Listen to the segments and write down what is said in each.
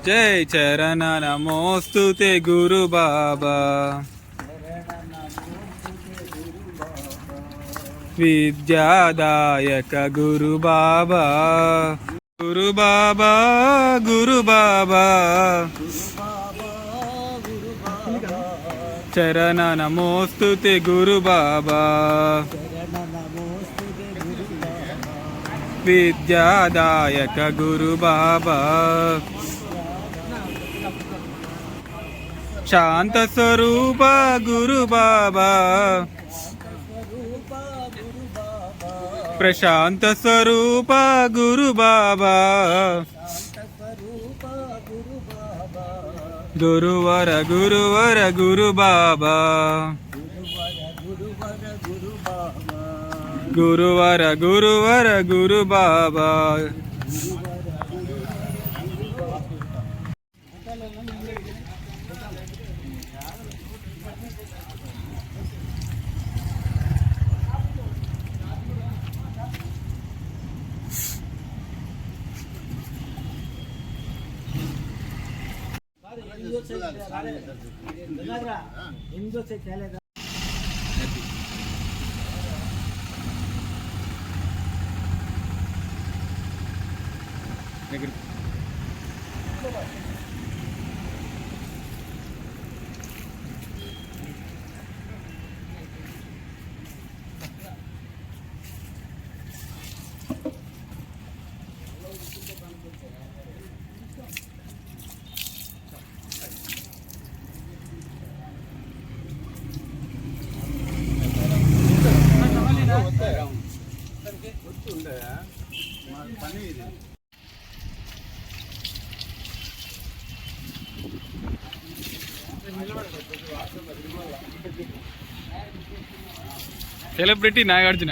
जय चरण नमोस्तुते गुरु बाबा विद्यादायक गुरु बाबा गुरु बाबा गुरु बाबा चरण नमोस्तुते गुरु बाबा विद्यादायक गुरु बाबा शांत स्वरूप गुरु बाबा प्रशांत स्वरूप गुरु बाबा गुरुवर गुरुवर गुरु बाबा गुरुवर गुरुवर गुरु बाबा सेलिब्रिटी नागार्जुन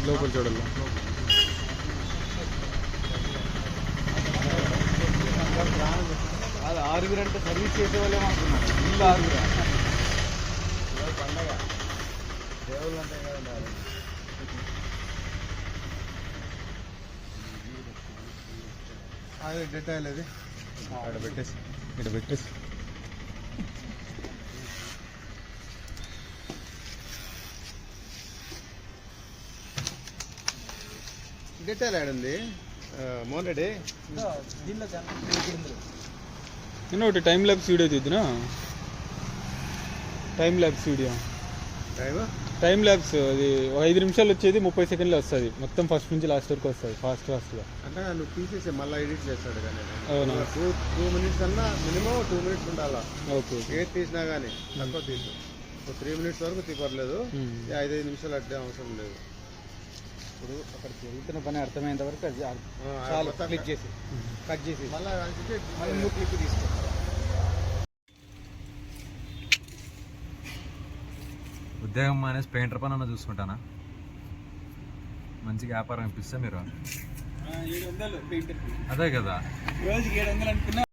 లోపల చూడాలి. అది ఆరుగురు అంటే సర్వీస్ చేసే వాళ్ళే అనుకున్నాను. ఇల్లు ఆరుగురు పండగ దేవుళ్ళు ఉంటాయి కదా. అది డెటాయిల్ అది ఇక్కడ పెట్టేసి డెటాయిల్ ఆడుంది మోహన్ రెడ్డి. నేను ఒకటి టైం ల్యాబ్స్ వీడియో తీద్దునా. టైం ల్యాబ్స్ వీడియో టైం ల్యాబ్స్ అది 5 నిమిషాలు వచ్చేది 30 సెకండ్లో వస్తుంది. మొత్తం ఫస్ట్ నుంచి లాస్ట్ వరకు వస్తుంది ఫాస్ట్గా. అంటే నువ్వు తీసేసి మళ్ళీ ఎడిట్ చేస్తాడు కానీ. అవునా? 2 మినిట్స్ అన్నా మినిమం 2 మినిట్స్ ఉండాలా. ఓకే. ఏది తీసినా కానీ తక్కువ తీసు. 3 మినిట్స్ వరకు తీపర్లేదు. 5 నిమిషాలు అట్లే అవసరం లేదు. ఇప్పుడు అక్కడ జరుగుతున్న పని అర్థమైనంత వరకు అది క్లిక్ చేసి కట్ చేసి మళ్ళీ నువ్వు క్లిక్ తీసుకో. ఉద్యోగం అనేసి పెయింటర్ పని అన్న చూసుకుంటానా. మంచిగా వ్యాపారం ఇప్పిస్తే మీరు. 700 పెయింటర్. అదే కదా రోజుకి 700 అనుకున్నా.